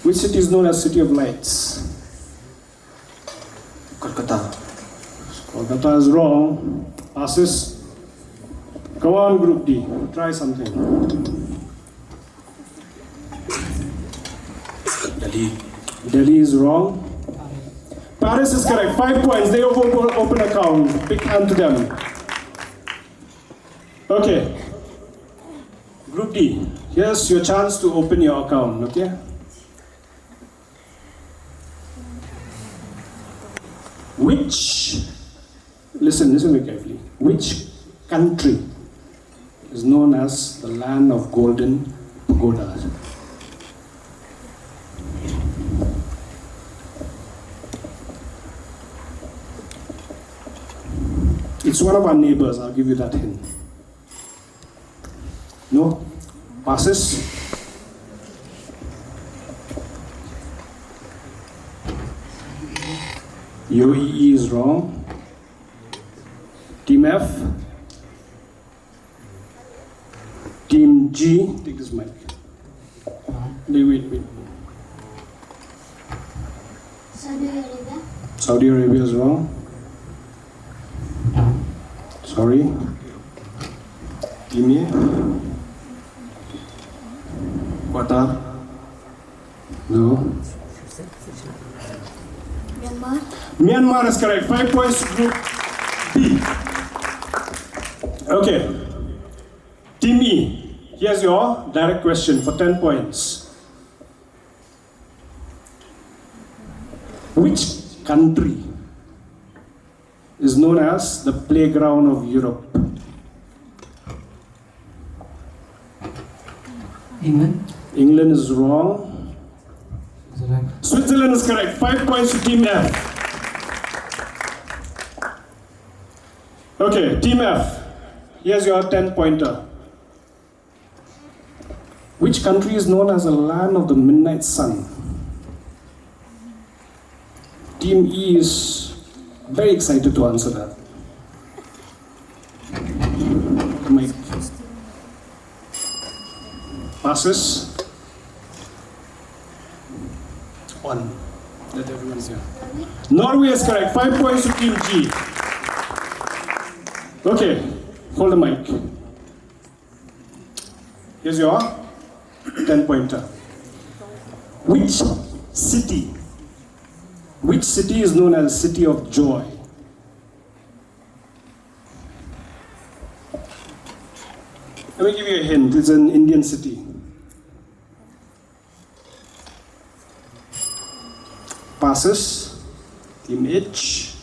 Which city is known as City of Lights? Kolkata. Kolkata is wrong. Passes. Come on, Group D. Try something. Delhi. Delhi is wrong. Paris is correct. 5 points. They open account. Big hand to them. Okay. Group D. Here's your chance to open your account. Okay. Listen very carefully. Which country is known as the land of golden pagodas? It's one of our neighbors, I'll give you that hint. No? Passes? UAE is wrong. Team F. Team G. Take this mic. Wait. Saudi Arabia. Saudi Arabia is wrong. Sorry. Team A. Qatar. No. Myanmar. Myanmar is correct. 5 points to Group B. Okay. Team E. Here's your direct question for 10 points. Which country is known as the playground of Europe? England. England is wrong. Switzerland. Switzerland is correct. 5 points to Team F. Okay, Team F. Here's your 10-pointer. Which country is known as the land of the midnight sun? Team E is very excited to answer that. Mike. Passes. 1. Let everyone hear. Norway is correct. 5 points to Team G. Okay, hold the mic. Here's your 10-pointer. Which city is known as City of Joy? Let me give you a hint. It's an Indian city. Passes. Team H.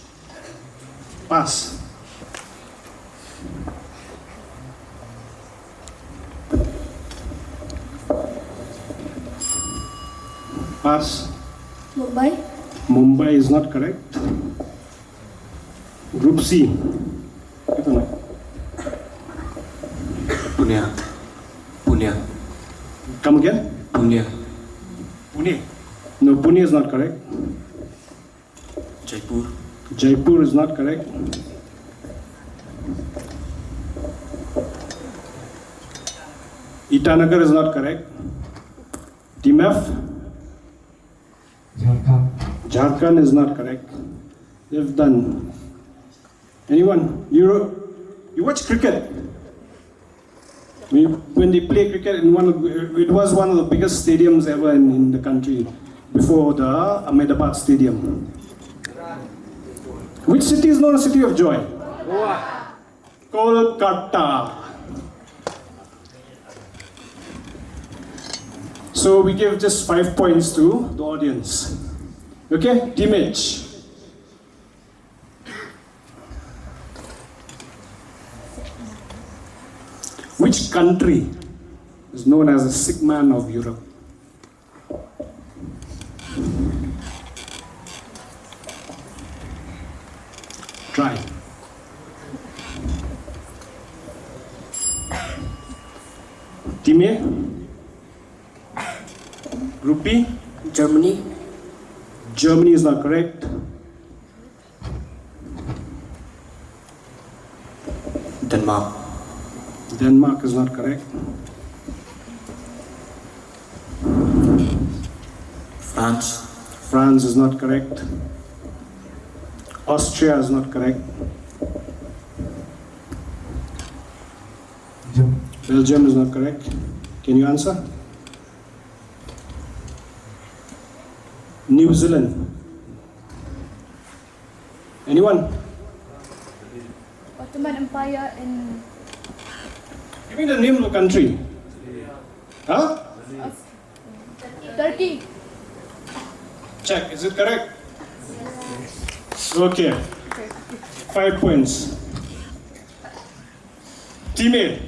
Pass. Pass. Mumbai. Mumbai is not correct. Group C. Pune. Come again? Pune. Pune. No, Pune is not correct. Jaipur. Jaipur is not correct. Itanagar is not correct. Team F. Jharkhand. Jharkhand is not correct. They've done. Anyone? You watch cricket? When they play cricket, it was one of the biggest stadiums ever in the country before the Ahmedabad Stadium. Which city is known as City of Joy? Kolkata. So we give just 5 points to the audience. Okay, Team H. Which country is known as the sick man of Europe? Try. Team A? Group B? Germany. Germany is not correct. Denmark. Denmark is not correct. France. France is not correct. Austria is not correct. Belgium is not correct. Can you answer? New Zealand. Anyone? Ottoman Empire and Give me the name of the country. Huh? Turkey. Check. Is it correct? Okay. 5 points. Teammate.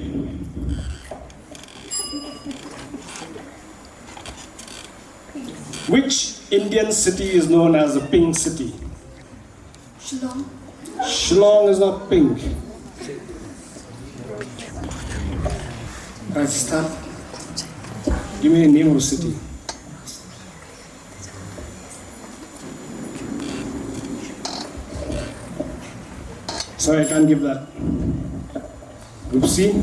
Which Indian city is known as a pink city? Shillong. Shillong is not pink. Rajasthan. Give me a name of a city. Sorry, I can't give that. Group C.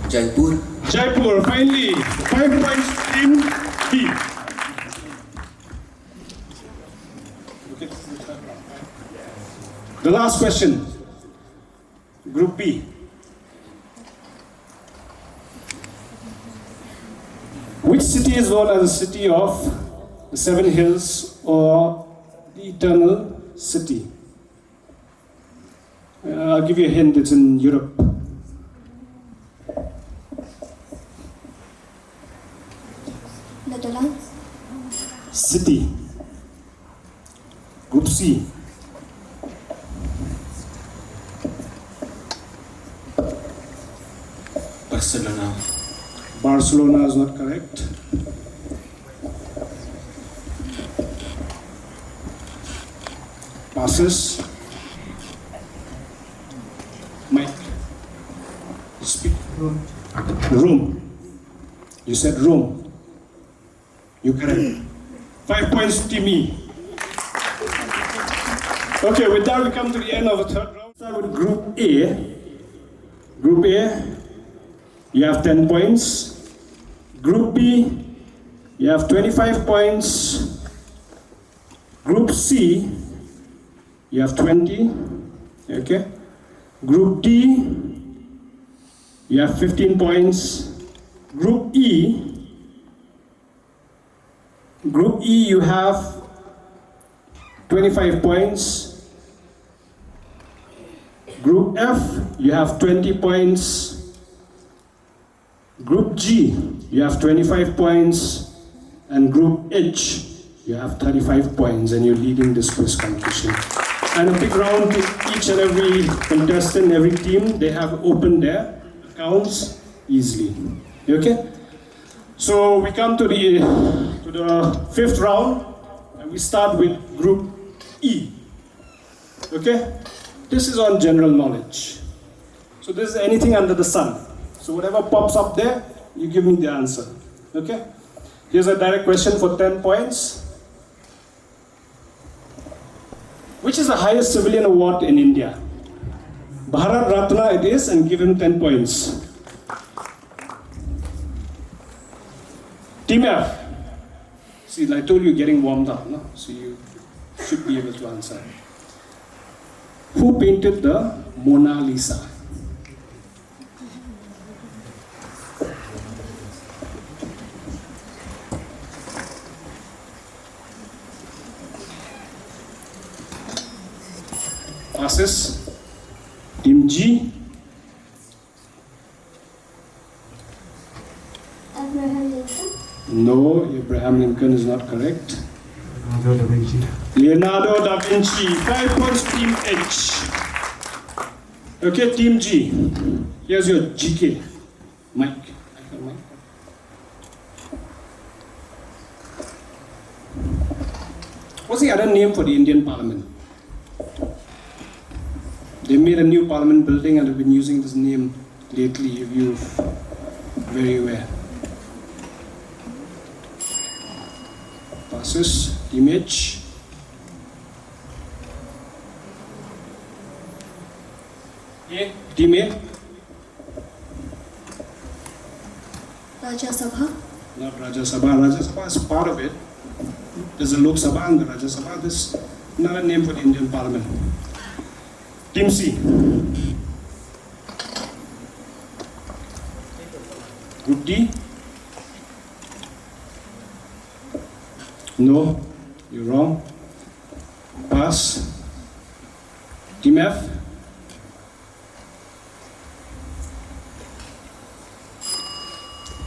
Jaipur. Jaipur, finally. 5 points in B. The last question. Group B. Which city is known as the city of the seven hills or the eternal city? I'll give you a hint, it's in Europe. Netherlands. City. Group C. Barcelona. Barcelona is not correct. Passes. Mike. Speak. Rome. You said Rome. You correct. 5 points to me. Okay, with that we come to the end of the third round. Start with Group A. Group A, you have 10 points. Group B, you have 25 points. Group C, you have 20. Okay. Group D, you have 15 points. Group E, you have 25 points. Group F, you have 20 points. Group G, you have 25 points. And Group H, you have 35 points, and you're leading this quiz competition. And a big round to each and every contestant, every team. They have opened their accounts easily. Okay? So we come to the fifth round, and we start with Group E. Okay? This is on general knowledge. So this is anything under the sun. So whatever pops up there, you give me the answer. Okay? Here's a direct question for 10 points. Which is the highest civilian award in India? Bharat Ratna it is, and give him 10 points. Team F. See, I told you getting warmed up, no? So you should be able to answer. Who painted the Mona Lisa? Passes. Team G. Abraham Lincoln. No, Abraham Lincoln is not correct. Leonardo da Vinci. 5 points, Team H. Okay, Team G. Here's your GK. Mike. What's the other name for the Indian Parliament? They made a new Parliament building and have been using this name lately, if you're very aware. Passes. Team H. A. Team A. Rajya Sabha. Not Rajya Sabha. Rajya Sabha is part of it. There's a Lok Sabha and the Rajya Sabha. There's another name for the Indian Parliament. Team C. Group D. No, you're wrong. Pass. Team F.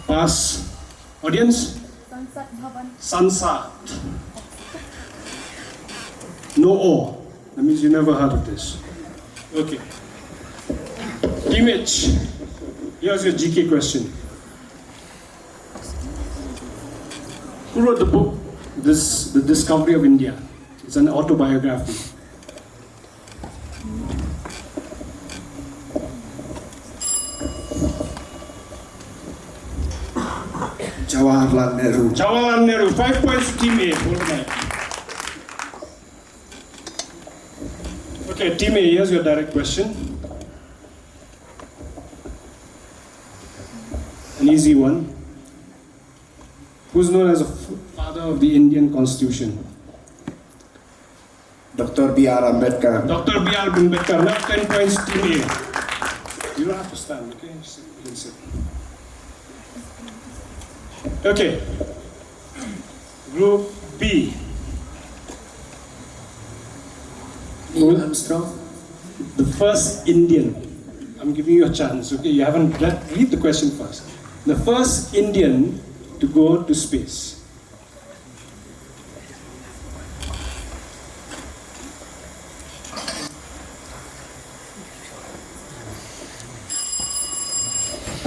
Pass. Audience? Sansad Bhavan. Sansad. No O. That means you never heard of this. Okay. Team H. Here's your GK question. Who wrote the book, The Discovery of India? It's an autobiography. Jawaharlal Nehru. Jawaharlal Nehru. 5 points to Team A. Hold on. Okay, Team A, here's your direct question. An easy one. Who's known as the father of the Indian Constitution? Dr. B.R. Ambedkar. Dr. B.R. Ambedkar. Now 10 points to Team A. You don't have to stand, okay? You can sit. Okay. Group B. Neil Armstrong. The first Indian. I'm giving you a chance, okay? You haven't read the question first. The first Indian to go to space.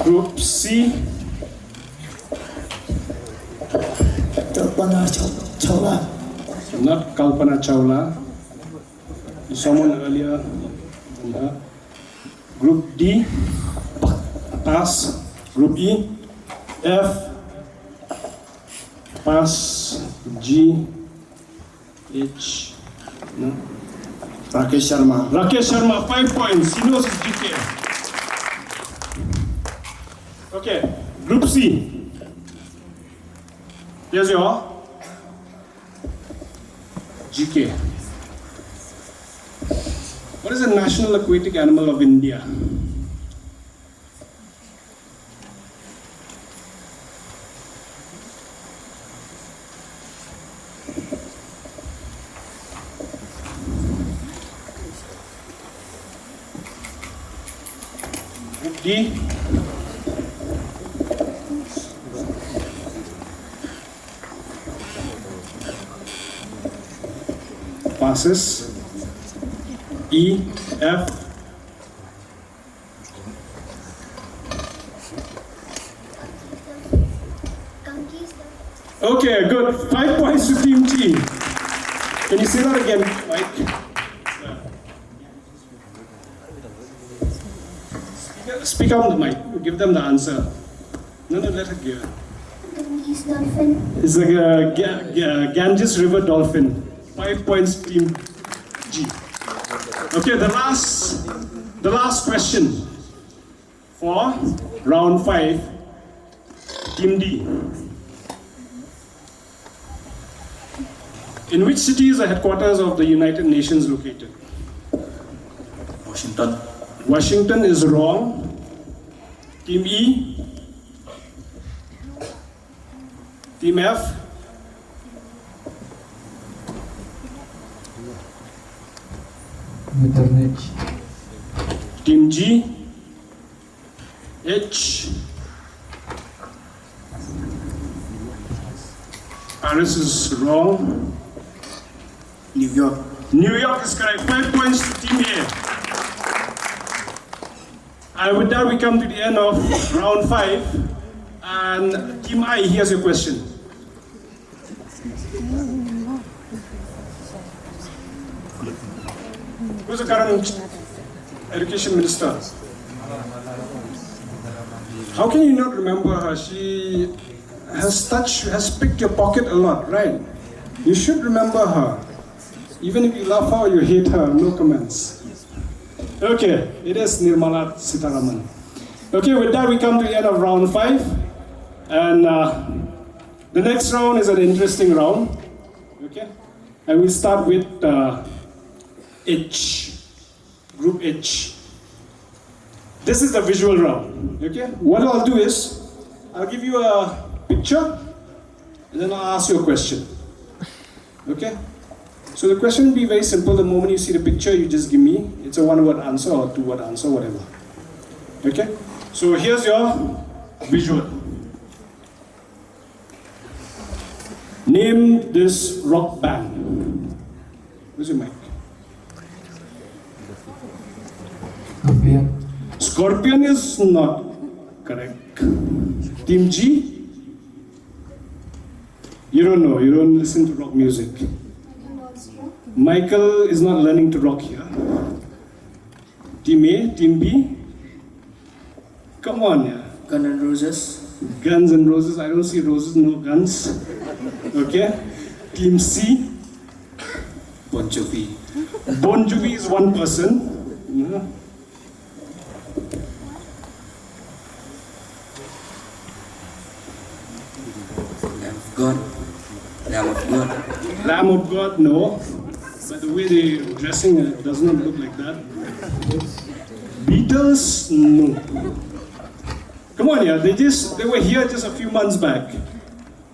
Group C. Kalpana Chawla. Not Kalpana Chawla. Someone earlier than her. Group D. Pass. Group E. F. Pass. G. H. No. Rakesh Sharma. Rakesh Sharma, 5 points. He knows his GK. Okay, Group C. Here's your GK. What is the national aquatic animal of India? Group D. Passes. E, F. Okay, good. 5 points to Team T. Can you say that again, Mike? Speak up on the mic. Give them the answer. No, let her give it. Ganges dolphin. It's like a Ganges River dolphin. 5 points, Team G. Okay, the last question for round 5, Team D. In which city is the headquarters of the United Nations located? Washington. Washington is wrong. Team E. Team F. Metternich. Team G. H. Paris is wrong. New York. New York is correct. 5 points to Team A. And with that, we come to the end of round 5. And Team I, here's your question. Who's the current education minister? How can you not remember her? She has picked your pocket a lot, right? You should remember her. Even if you love her or you hate her, no comments. Okay, it is Nirmala Sitharaman. Okay, with that we come to the end of round 5. And the next round is an interesting round. Okay? And we'll start with H, Group H. This is the visual round. Okay? What I'll do is, I'll give you a picture, and then I'll ask you a question. Okay? So the question will be very simple. The moment you see the picture, you just give me, it's a one-word answer or two-word answer, whatever. Okay? So here's your visual. Name this rock band. Where's your mic? Scorpion. Scorpion is not correct. Team G? You don't know, you don't listen to rock music. Michael is not learning to rock here. Team A, Team B? Come on, yeah. Guns N' Roses. Guns and Roses, I don't see roses, no guns. Okay? Team C? Bon Jovi. Bon Jovi is one person. Yeah. God. Lamb of God. Lamb of God, no. But the way they're dressing, it does not look like that. Beatles, no. Come on, yeah, they were here just a few months back,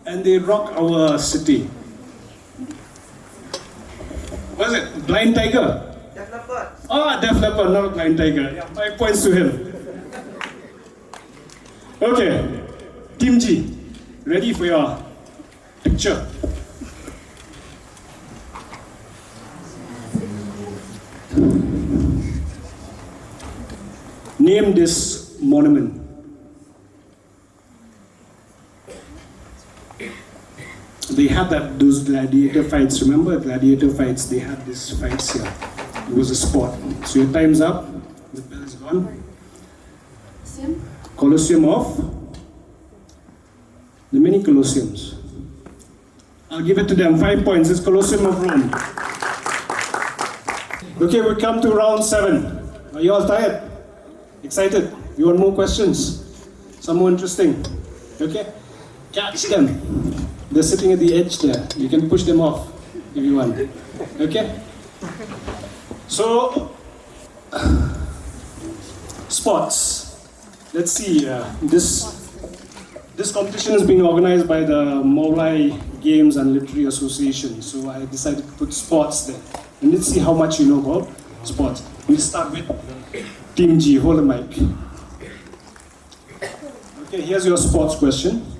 and they rock our city. What is it? Blind Tiger? Def Leppard. Ah, Def Leppard, not Blind Tiger. Yeah, 5 points to him. Okay, Team G, ready for your picture? Name this monument. They had those gladiator fights. Remember gladiator fights? They had these fights here. It was a sport. So your time's up. The bell is gone. Colosseum of? The many Colosseums. I'll give it to them. 5 points. It's Colosseum of Rome. Okay, we come to round 7. Are you all tired? Excited? You want more questions? Some more interesting? Okay? Catch them. They're sitting at the edge there. You can push them off if you want. Okay? So, sports. Let's see. This competition has been organized by the Meghalaya Games and Literary Association. So I decided to put sports there. And let's see how much you know about sports. We'll start with Team G. Hold the mic. Okay, here's your sports question.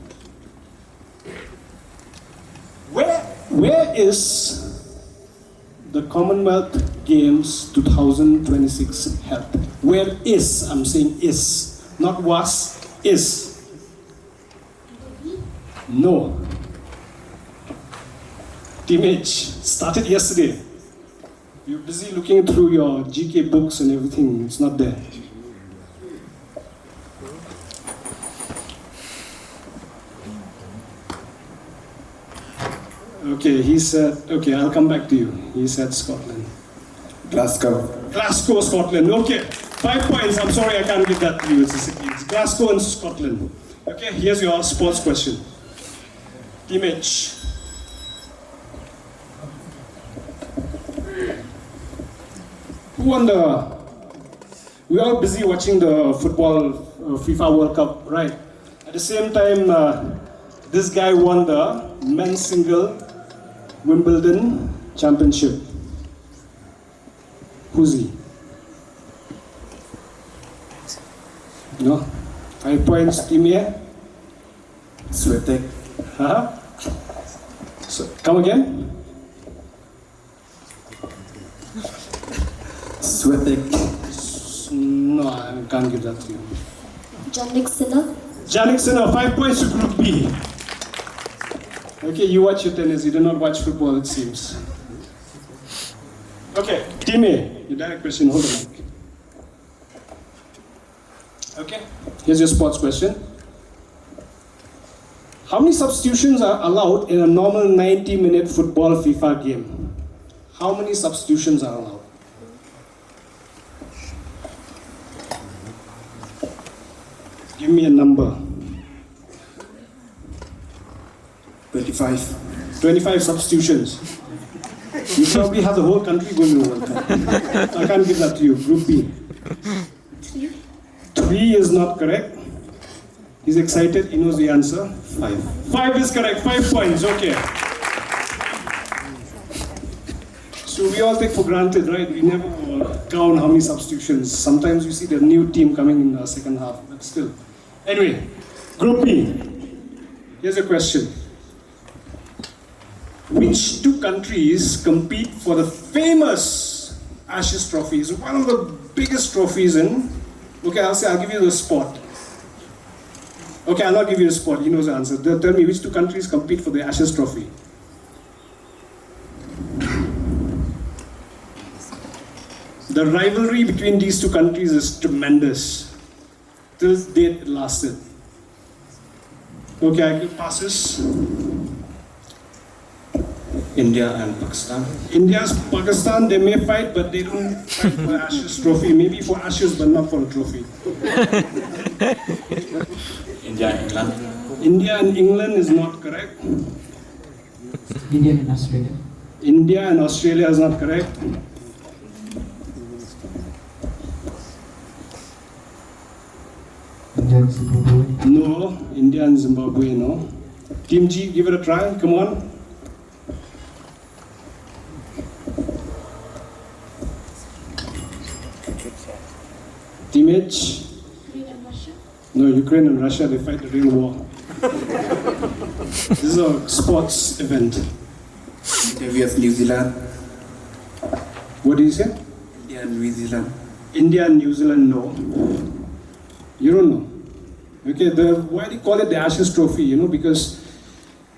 Where is the Commonwealth Games 2026 held? Where is? I'm saying is. Not was, is. No. Team H started yesterday. You're busy looking through your GK books and everything. It's not there. Okay, he said, okay, I'll come back to you. He said Scotland. Glasgow. Glasgow, Scotland. Okay, 5 points. I'm sorry, I can't give that to you. It's a city. It's Glasgow and Scotland. Okay, here's your sports question. Team H. Who won the... We're all busy watching the football FIFA World Cup, right? At the same time, this guy won the men's single Wimbledon championship. Who's he? No? 5 points, team A. Swiatek. Huh? So, come again? Swiatek. No, I can't give that to you. Jannik Sinner. Jannik Sinner, 5 points to Group B. Okay, you watch your tennis, you do not watch football, it seems. Okay, Team A, your direct question, hold the mic. Okay, here's your sports question. How many substitutions are allowed in a normal 90-minute football FIFA game? How many substitutions are allowed? Give me a number. 25. 25 substitutions. You probably have the whole country going to the World Cup. I can't give that to you. Group B. 3 is not correct. He's excited, he knows the answer. 5 is correct, 5 points, okay. So we all take for granted, right? We never count how many substitutions. Sometimes we see the new team coming in the second half, but still. Anyway, Group B. Here's a question. Which two countries compete for the famous Ashes Trophy? It's one of the biggest trophies in... Okay, I'll give you the spot. Okay, I'll not give you the spot. He knows the answer. Tell me which two countries compete for the Ashes Trophy. The rivalry between these two countries is tremendous. Till date it lasted. Okay, I give passes. India and Pakistan. India's Pakistan, they may fight, but they don't fight for Ashes Trophy. Maybe for Ashes, but not for a trophy. India and England. India and England is not correct. India and Australia. India and Australia is not correct. India and Zimbabwe. No, India and Zimbabwe, no. Team G, give it a try, come on. Team H. Ukraine and Russia. No, Ukraine and Russia, they fight the real war. This is a sports event. Okay, we have New Zealand. What do you say? India and New Zealand. India and New Zealand, no. You don't know. Okay, why do you call it the Ashes Trophy? You know, because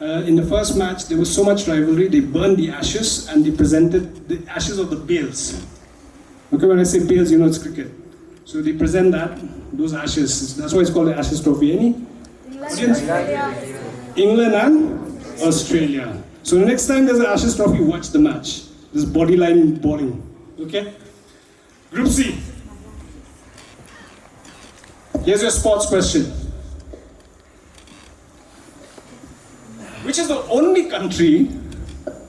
in the first match there was so much rivalry, they burned the ashes and they presented the ashes of the bales. Okay, when I say bales, you know it's cricket. So they present those ashes. That's why it's called the Ashes Trophy. Any audience? England and Australia. So the next time there's an Ashes Trophy, watch the match. This bodyline bowling. Okay? Group C. Here's your sports question. Which is the only country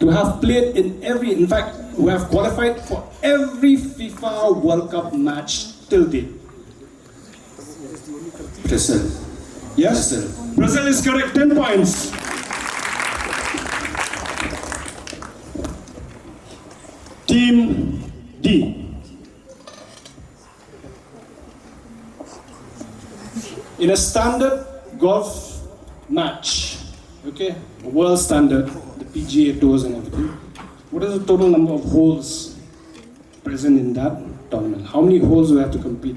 to have played in fact, who have qualified for every FIFA World Cup match till date? Brazil. Yes? Brazil is correct, 10 points. Team D. In a standard golf match, okay, a world standard, the PGA tours and everything, what is the total number of holes present in that tournament? How many holes do you have to compete?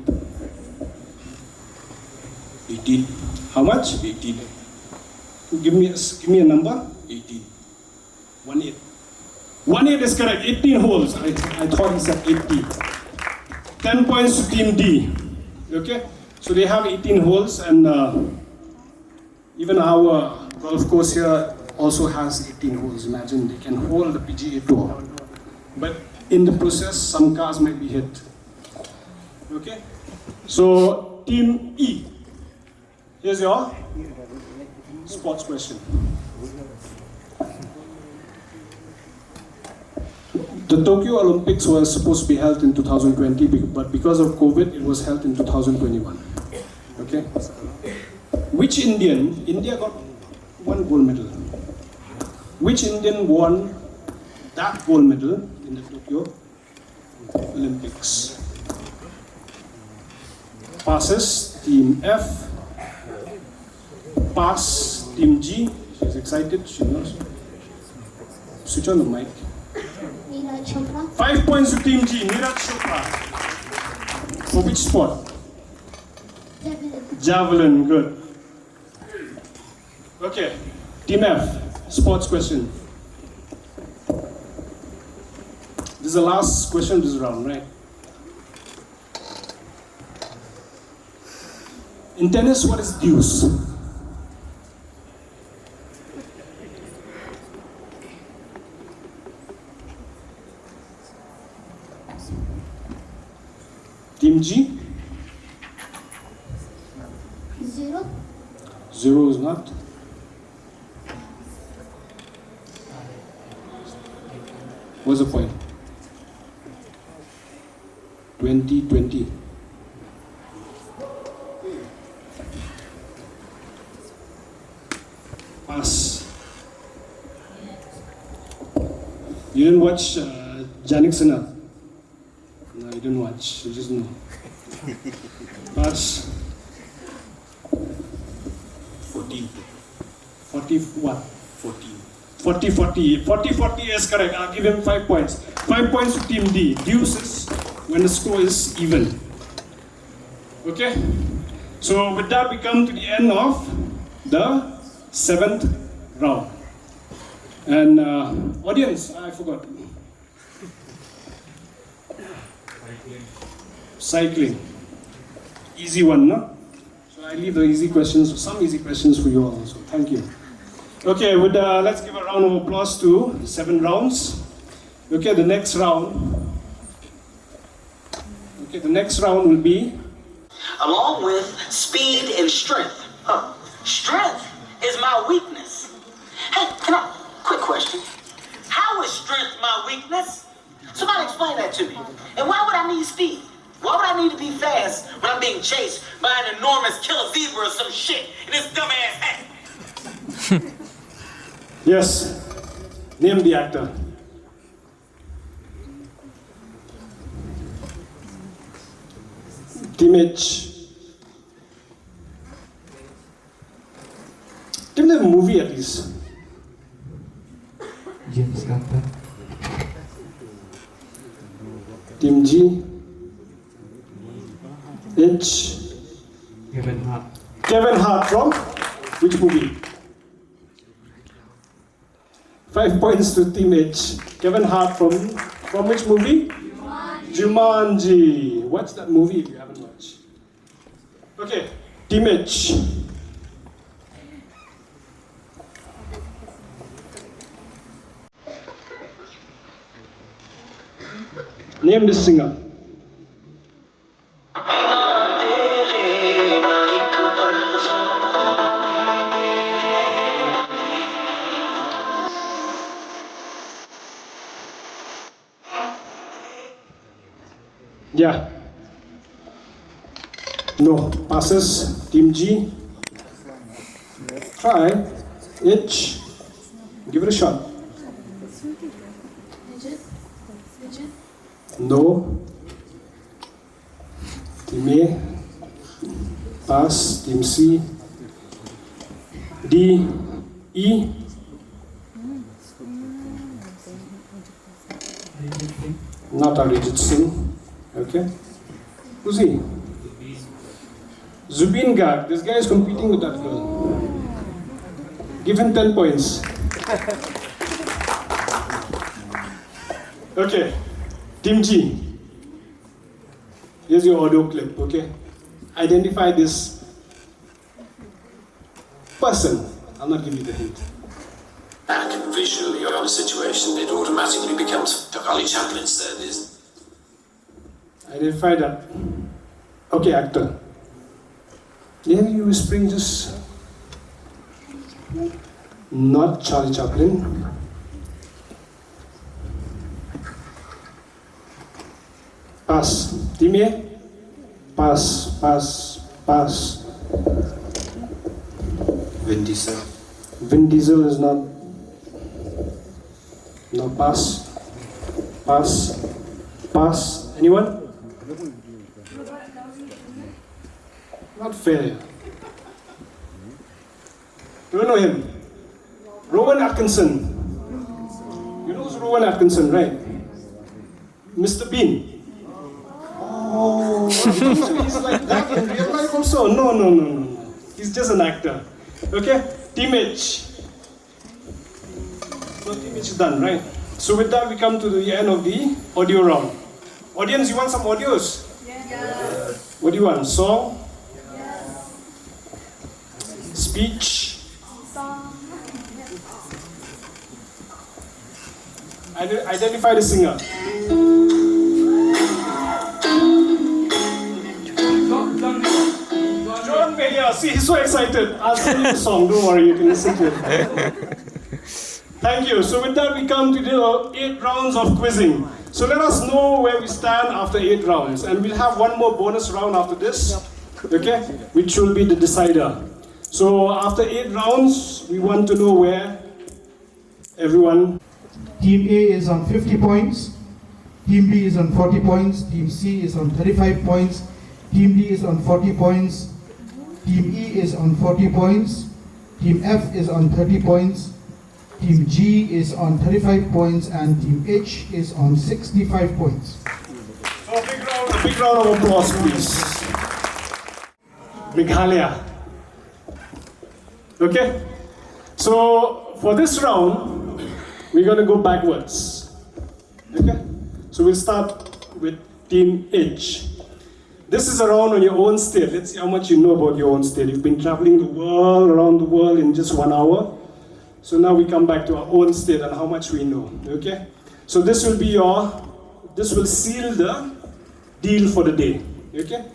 18. How much? 18. Give me a number. 18. 18. 18 is correct. 18 holes. I thought he said 80. 10 points to Team D. Okay? So they have 18 holes, and even our golf course here also has 18 holes. Imagine they can hold the PGA Tour. But in the process, some cars might be hit. Okay? So, Team E. Here's your sports question. The Tokyo Olympics were supposed to be held in 2020, but because of COVID, it was held in 2021. Okay? Which India got one gold medal. Which Indian won that gold medal in the Tokyo Olympics? Passes, Team F. Pass, Team G. She's excited, she knows. Switch on the mic. Neeraj Chopra. 5 points to Team G, Neeraj Chopra. For which sport? Javelin. Javelin, good. Okay, Team F, sports question. This is the last question of this round, right? In tennis, what is deuce? Team G? 0. 0 is not. What's the point? 2020. Pass. You didn't watch Janik Sinha? No, you didn't watch. You just know. Pass. 14. 40 what? 14. 40 is correct. I'll give him 5 points. 5 points to Team D. Deuce is when the score is even. Okay? So with that we come to the end of the 7th round. And audience, I forgot. Cycling. Easy one, no? So I leave the easy questions, some easy questions for you all also. Thank you. Okay, let's give a round of applause to 7 rounds. Okay, the next round. Okay, the next round will be along with speed and strength. Strength is my weakness. Hey, quick question. How is strength my weakness? Somebody explain that to me. And why would I need speed? Why would I need to be fast when I'm being chased by an enormous killer zebra or some shit in this dumbass hat? yes. Name the actor. Team H. Give them a movie at least. James Carter. Team G. H. Kevin Hart. Kevin Hart from which movie? 5 points to Team H. Kevin Hart from which movie? Jumanji. Watch that movie if you haven't watched. Okay, Team H. Name this singer. Yeah. No. Passes. Team G. Try. H. Give it a shot. No. Team A. Pass. Team C. D. E. Not Arijit Singh. Okay. Who's he? Zubeen Garg. This guy is competing with that girl. Give him 10 points. Okay. Team G. Here's your audio clip, okay? Identify this person. I'll not give you the hint. Back visually on a situation, it automatically becomes Charlie Chaplin's then, isn't it? Identify that. Okay, actor. Yeah, you whispering just not Charlie Chaplin. Pass. Team A? Pass, pass, pass. Vin Diesel. Vin Diesel is not. No, pass. Pass. Pass. Anyone? Not fair. Do you know him? Rowan Atkinson. You know who's Rowan Atkinson, right? Mr. Bean. Oh, he's like that in real life also. No. He's just an actor. Okay? Team H. So Team H is done, right? So with that, we come to the end of the audio round. Audience, you want some audios? Yes. What do you want? Song? Yes. Speech? Song. Identify the singer. John Mayer. See, he's so excited. I'll sing you the song. Don't worry, you can listen to it. Thank you. So with that, we come to the 8 rounds of quizzing. So let us know where we stand after 8 rounds. And we'll have one more bonus round after this, okay, which will be the decider. So after 8 rounds, we want to know where everyone... Team A is on 50 points, Team B is on 40 points, Team C is on 35 points, Team D is on 40 points, Team E is on 40 points, Team F is on 30 points, Team G is on 35 points, and Team H is on 65 points. So a big round of applause, please. Meghalaya. Okay? So for this round, we're going to go backwards. Okay? So we'll start with Team H. This is a round on your own state. Let's see how much you know about your own state. You've been traveling the world, around the world in just 1 hour. So now we come back to our own state and how much we know. Okay? So this will seal the deal for the day. Okay?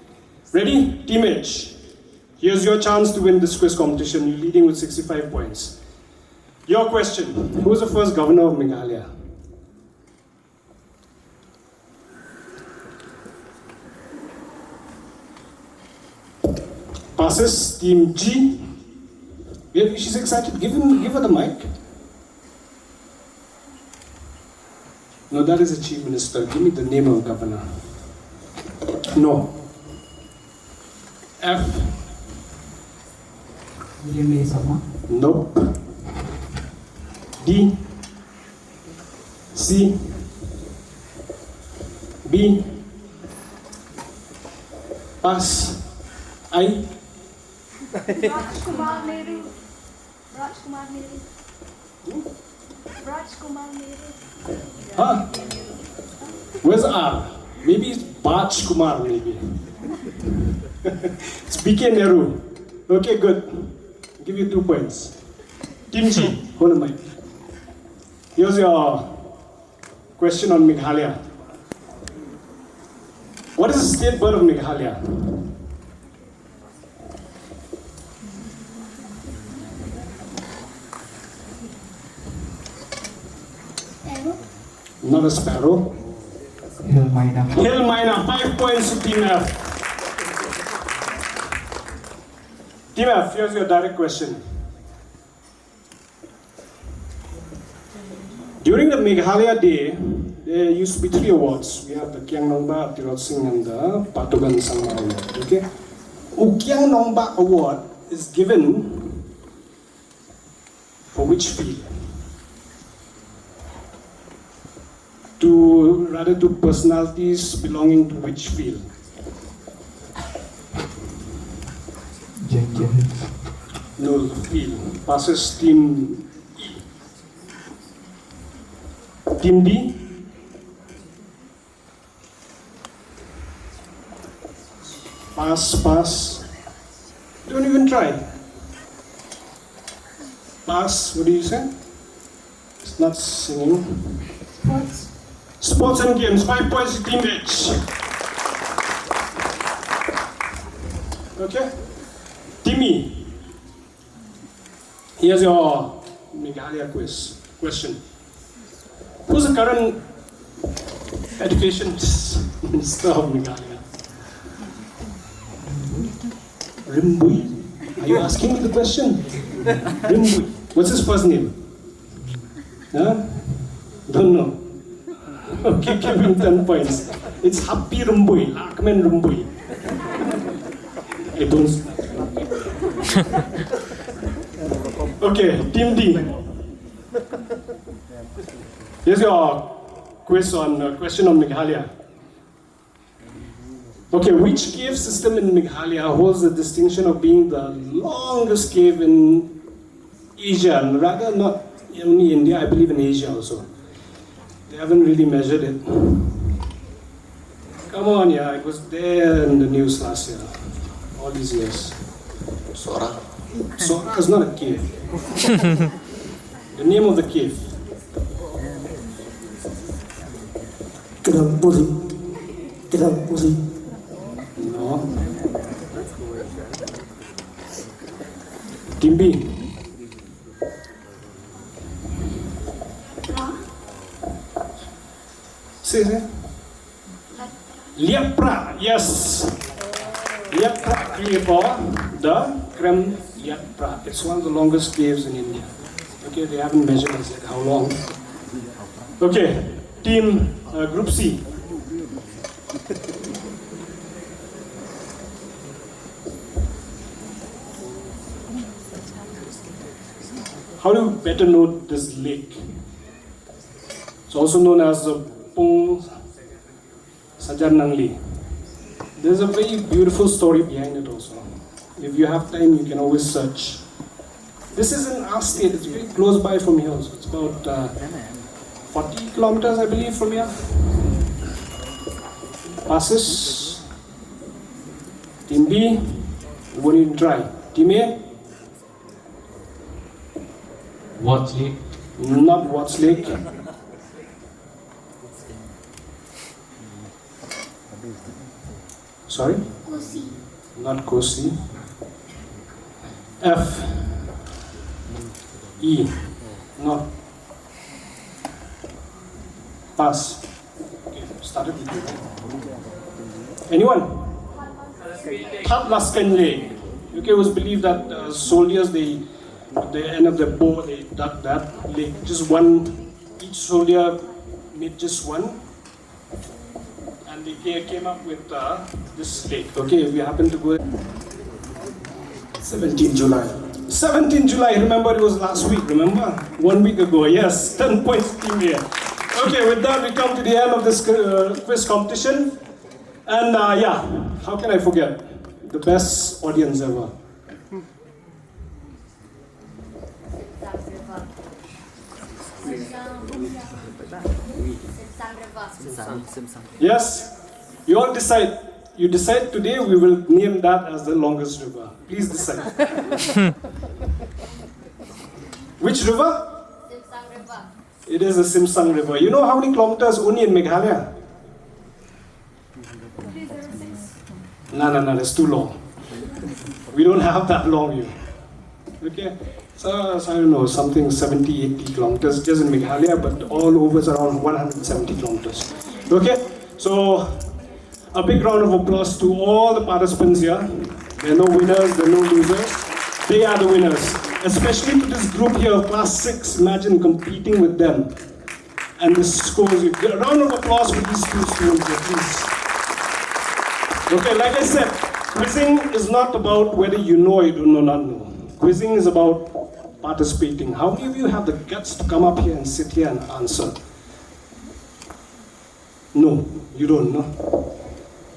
Ready? Team H. Here's your chance to win this quiz competition. You're leading with 65 points. Your question. Who was the first governor of Meghalaya? Passes. Team G. She's excited. Give her the mic. No, that is a chief minister. Give me the name of governor. No. F. Nope. D. C. B. Pass. I. Rajkumar Nehru. Rajkumar Nehru. Rajkumar Nehru. Huh? Where's R? Maybe it's Baj Kumar, maybe. It's BK Nehru. Okay, good. I'll give you 2 points. Team G, hold the mic. Here's your question on Meghalaya. What is the state bird of Meghalaya? Sparrow. Not a sparrow. Hill Maina. Hill Maina, 5 points to Team F. Team F, here's your direct question. During the Meghalaya Day, there used to be 3 awards. We have the Kiang Nongba, Tirot Singh, and the Patogan Sangma Award. Okay? Kiang Nongba Award is given for which field? To personalities belonging to which field? No, the field. Passes Team E. Team D. Pass. Don't even try. Pass, what do you say? It's not singing. Sports. Sports and games, 5 points to Team H. Okay? Team E. Here's your Meghalaya quiz question. Who's the current education minister of Meghalaya? Rimbui? Are you asking me the question? Rimbui. What's his first name? Huh? Don't know. Okay, give him 10 points. It's Happy Rumbui, Lakman Rumbui. I don't. Okay, Team D. Here's your question on Meghalaya. Okay, which cave system in Meghalaya holds the distinction of being the longest cave in Asia, and rather not only India, I believe in Asia also. They haven't really measured it. Come on, yeah, it was there in the news last year, all these years. Sora. Sora is not a cave. The name of the cave. Kerampuri. No. Team B. Say. Liapra, yes. Liapra cave or the Krem Liapra. It's one of the longest caves in India. Okay, they haven't measured as yet how long. Okay, team Group C. How do you better know this lake? It's also known as the Pung Sajarnangli. There's a very beautiful story behind it also. If you have time, you can always search. This is in our state. It's very close by from here. So it's about 40 kilometers, I believe, from here. Passes. Team B, you won't even try. Team A, Watts Lake. not Watts Lake. Sorry? Kosi. Not Kosi. F. E. No. Pass. Okay, started with you. Anyone? Third Laskan Lake. Okay, it was believed that soldiers, at the end of the bow, they dug that lake. Just one, each soldier made just one. And they came up with this lake. Okay, if you happen to go. 17 July. 17 July, remember it was last week, remember? 1 week ago, yes, 10 points team here. Okay, with that we come to the end of this quiz competition. And yeah, how can I forget? The best audience ever. Yes, you all decide. You decide today, we will name that as the longest river. Please decide. Which river? Simsang River. It is the Simsang River. You know how many kilometers only in Meghalaya? 306. No, that's too long. We don't have that long here. Okay? So I don't know, something 70, 80 kilometers just in Meghalaya, but all over is around 170 kilometers. Okay? So, a big round of applause to all the participants here. There are no winners, there are no losers. They are the winners. Especially to this group here of class 6. Imagine competing with them. And the scores. A round of applause for these two students here, please. Okay, like I said, quizzing is not about whether you know or you do not know. Quizzing is about participating. How many of you have the guts to come up here and sit here and answer? No, you don't know.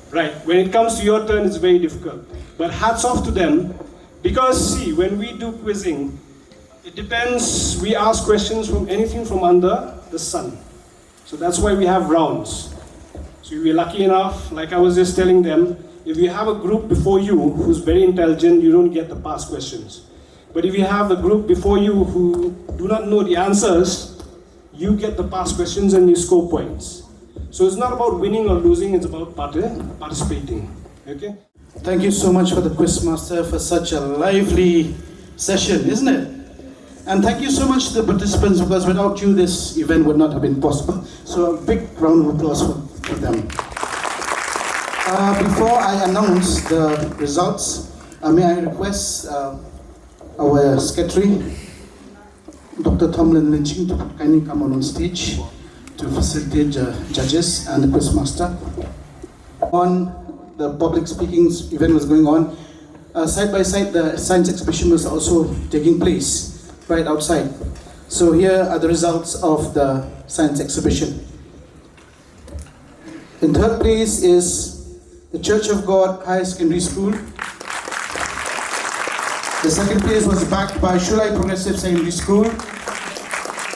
Right, when it comes to your turn, it's very difficult. But hats off to them, because see, when we do quizzing, it depends, we ask questions from anything from under the sun. So that's why we have rounds. So if you're lucky enough, like I was just telling them, if you have a group before you who's very intelligent, you don't get the past questions. But if you have a group before you who do not know the answers, you get the past questions and you score points. So it's not about winning or losing, it's about participating. Okay? Thank you so much for the Quizmaster for such a lively session, isn't it? And thank you so much to the participants, because without you this event would not have been possible. So a big round of applause for them. Before I announce the results, may I request our secretary, Dr. Tomlin Lynching, to kindly come on stage to facilitate the judges and the Quizmaster. The public speaking event was going on. Side by side, the science exhibition was also taking place right outside. So here are the results of the science exhibition. In third place is the Church of God High Secondary School. The second place was backed by Shulai Progressive Secondary School.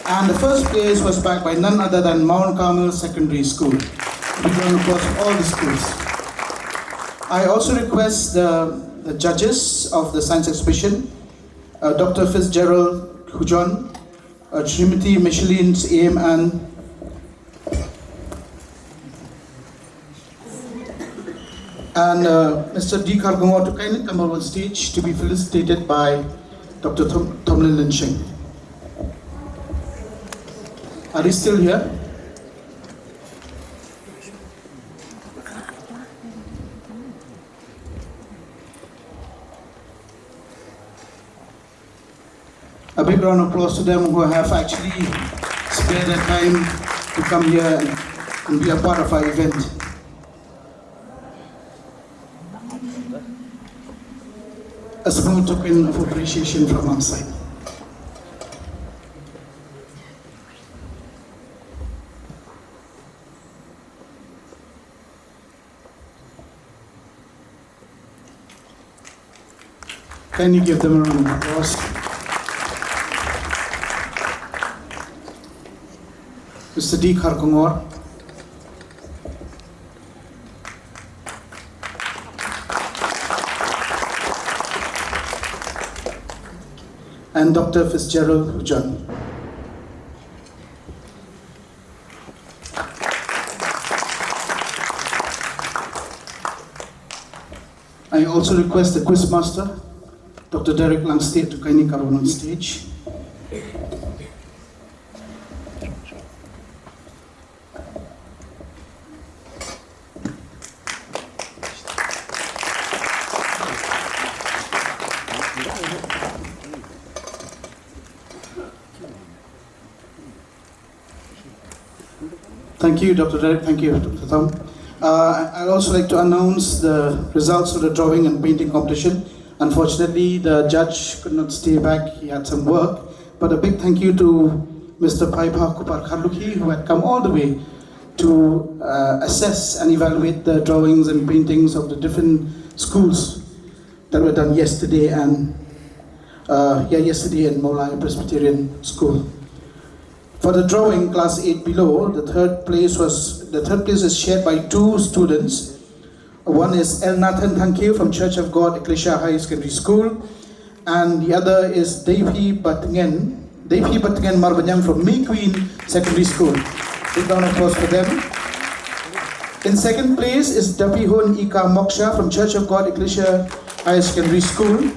And the first place was backed by none other than Mount Carmel Secondary School. Big round of applause for all the schools. I also request the judges of the science exhibition, Dr. Fitzgerald Hujon, Srimati Micheline A.M. and Mr. D. Kargumwa to kindly come on stage to be felicitated by Dr. Tomlin Lynching. Are they still here? big round of applause to them who have actually spared their time to come here and be a part of our event. A small token of appreciation from our side. Can you give them a round of applause? Mr. D. Kharkongor. And Dr. Fitzgerald John. I also request the quiz master, Dr. Derek Langstead, to kindly come on stage. Thank you, Dr. Derek. Thank you, Dr. Thom. I'd also like to announce the results of the drawing and painting competition. Unfortunately, the judge could not stay back. He had some work. But a big thank you to Mr. Paipa Kupar Kharluki, who had come all the way to assess and evaluate the drawings and paintings of the different schools that were done yesterday and yesterday in Meghalaya Presbyterian School. For the drawing, class 8 below, the third place is shared by two students. One is El Nathan Thankil from Church of God Ecclesia High Secondary School, and the other is Devi Batngen Marbanyang from Mayqueen Secondary School. Big round of applause for them. In second place is Dapihun Ika Moksha from Church of God Ecclesia High Secondary School.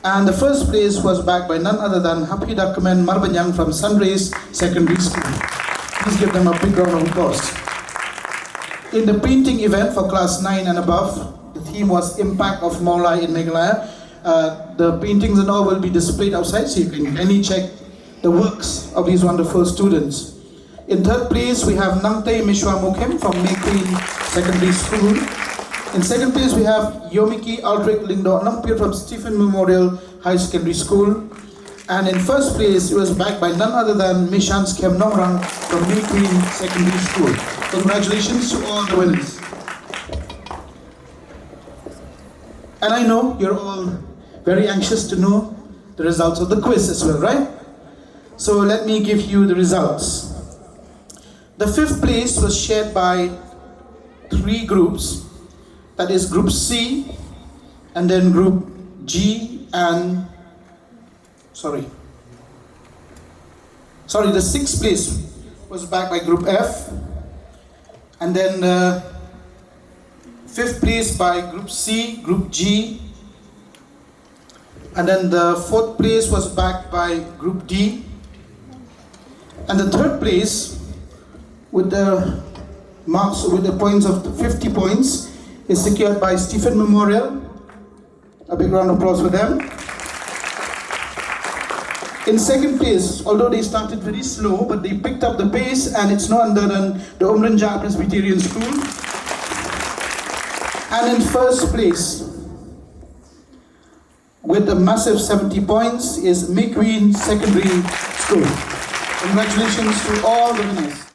And the first place was backed by none other than Hapida Kamen Marbanyang from Sunrays Secondary School. Please give them a big round of applause. In the painting event for class 9 and above, the theme was Impact of Meghalaya in Meghalaya. The paintings and all will be displayed outside, so you can kindly check the works of these wonderful students. In third place, we have Nangte Mishwa Mukim from Mayqueen Secondary School. In second place, we have Yomiki Aldrich Lindo Nampir from Stephen Memorial High Secondary School. And in first place, it was backed by none other than Mishans Kem Nongrang from Mayqueen Secondary School. Congratulations to all the winners. And I know you're all very anxious to know the results of the quiz as well, right? So let me give you the results. The fifth place was shared by three groups. That is Group C, and then Group G, and the sixth place was backed by Group F, and then the fifth place by Group C, Group G, and then the fourth place was backed by Group D, and the third place with the marks, with the points of 50 points, is secured by Stephen Memorial. A big round of applause for them. In second place, although they started very slow, but they picked up the pace, and it's no other than the Umrynjah Presbyterian School. And in first place, with a massive 70 points, is Mayqueen Secondary School. Congratulations to all the winners.